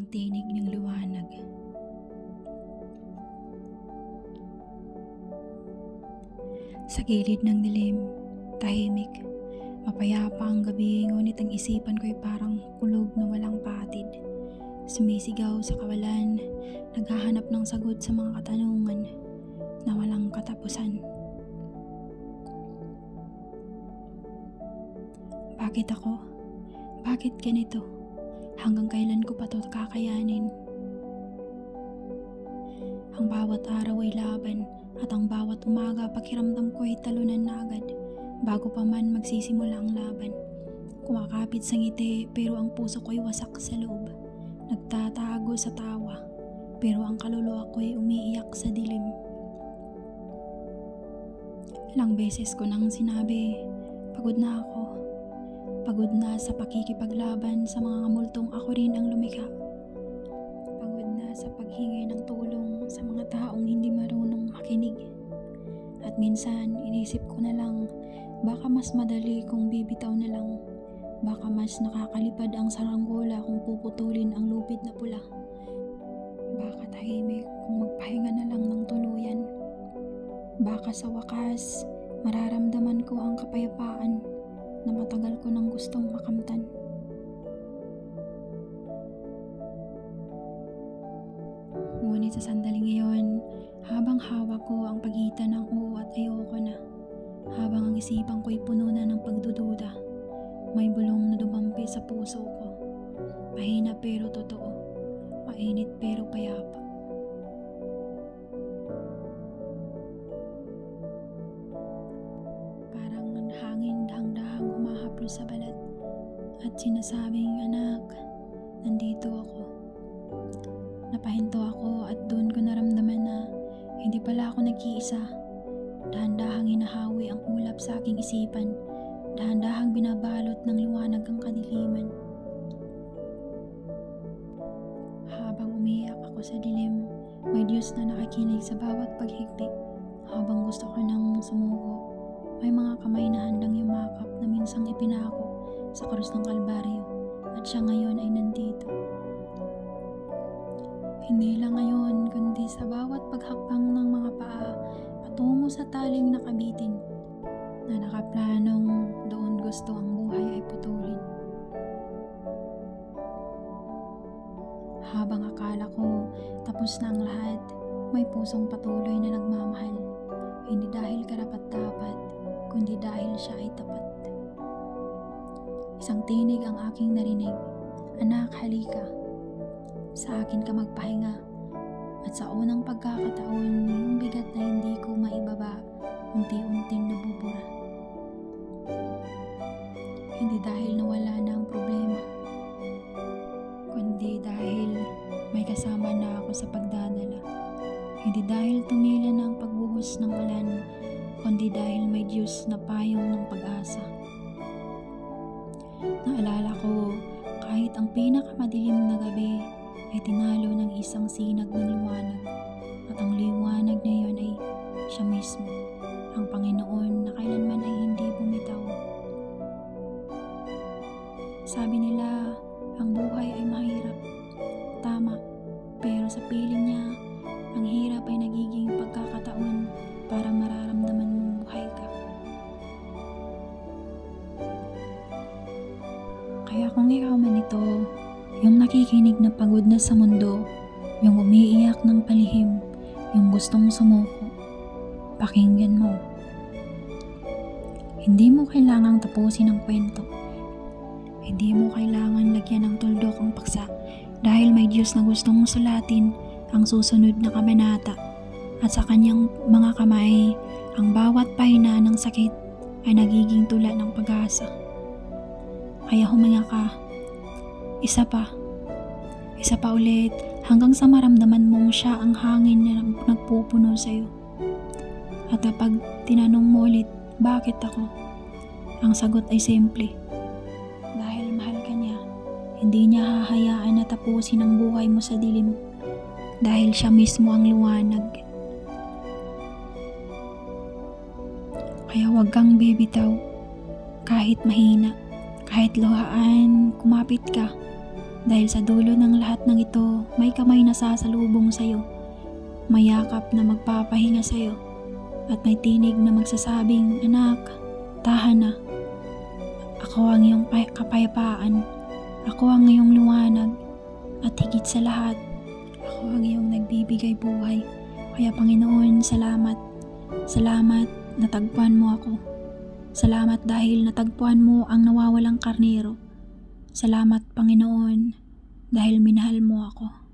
isang tinig ng liwanag. Sa gilid ng dilim, tahimik, mapayapa ang gabi, ngunit ang isipan ko'y parang kulog na walang patid. Sumisigaw sa kawalan, naghahanap ng sagot sa mga katanungan na walang katapusan. Bakit ako? Bakit ganito? Hanggang kailan ko pa ito kakayanin? Ang bawat araw ay laban, at ang bawat umaga pakiramdam ko ay talunan na agad bago pa man magsisimula ang laban. Kumakapit sa ngiti pero ang puso ko'y wasak sa loob. Nagtatago sa tawa pero ang kaluluwa ko'y umiiyak sa dilim. Ilang beses ko nang sinabi, pagod na ako. Pagod na sa pakikipaglaban sa mga multong ako rin ang lumikha. Pagod na sa paghingi ng tulong sa mga taong hindi marunong makinig. At minsan, inisip ko na lang, baka mas madali kung bibitaw na lang. Baka mas nakakalipad ang saranggola kung puputulin ang lupit na pula. Baka tahimik kung magpahinga na lang ng tuluyan. Baka sa wakas, mararamdaman ko ang kapayapaan na matagal ko nang gustong makamtan. Ngunit sa sandaling iyon, habang hawak ko ang pagitan ng oo at ayoko na, habang ang isipan ko'y puno na ng pagdududa, may bulong na dumampi sa puso ko. Mahina pero totoo, mainit pero payapa. Parang hangin dahang-dahang humahaplos sa balat at sinasabing, anak, nandito ako. Napahinto ako at doon ko naramdaman na hindi pala ako nag-iisa. Dahan-dahang hinahawi ang ulap sa aking isipan. Dahan-dahang binabalot ng liwanag ang kadiliman. Habang umiiyak ako sa dilim, may Diyos na nakikinig sa bawat paghigpit. Habang gusto ko nang sumuko, may mga kamay na handang yumakap na minsang ipinako sa krus ng Kalbaryo. At siya ngayon ay nandito. Hindi lang ngayon, kundi sa bawat paghakbang ng mga paa patungo sa taling nakabitin na nakaplanong doon gusto ang buhay ay putulin. Habang akala ko tapos na ang lahat, may pusong patuloy na nagmamahal. Hindi dahil karapat-dapat, kundi dahil siya ay tapat. Isang tinig ang aking narinig, anak, halika. Sa akin ka magpahinga. At sa unang pagkakataon, yung bigat na hindi ko maibaba, unti-unting nabubura. Hindi dahil nawala na ang problema, kundi dahil may kasama na ako sa pagdadala. Hindi dahil tumila na ang pagbuhos ng ulan, kundi dahil may Diyos na payong ng pag-asa. Naalala ko, kahit ang pinakamadilim na gabi ay tinalo ng isang sinag ng liwanag, at ang liwanag na iyon ay siya mismo, ang Panginoon na kailanman ay hindi bumitaw. Sabi nila, ang buhay ay mahirap. Tama, pero sa piling niya, ang hirap ay nagiging pagkakataon para mararamdaman mong buhay ka. Kaya kung ikaw man ito, yung nakikinig na pagod na sa mundo, yung umiiyak ng palihim, yung gustong sumuko, pakinggan mo. Hindi mo kailangang tapusin ang kwento. Hindi mo kailangan lagyan ng tuldok ang paksa dahil may Diyos na gustong sulatin ang susunod na kabanata, at sa kanyang mga kamay, ang bawat pahina ng sakit ay nagiging tula ng pag-asa. Kaya huminga ka. Isa pa ulit hanggang sa maramdaman mong siya ang hangin na nagpupuno sa'yo. At kapag tinanong mo ulit, bakit ako? Ang sagot ay simple. Dahil mahal ka niya, hindi niya hahayaan na tapusin ang buhay mo sa dilim. Dahil siya mismo ang liwanag. Kaya huwag kang bibitaw, kahit mahina, kahit luhaan, kumapit ka. Dahil sa dulo ng lahat ng ito, may kamay na sasalubong sa'yo, may yakap na magpapahinga sa'yo, at may tinig na magsasabing, "Anak, tahan na. Ako ang iyong kapayapaan. Ako ang iyong liwanag. At higit sa lahat, ako ang iyong nagbibigay buhay." Kaya Panginoon, salamat. Salamat natagpuan mo ako. Salamat dahil natagpuan mo ang nawawalang karnero. Salamat Panginoon dahil minahal mo ako.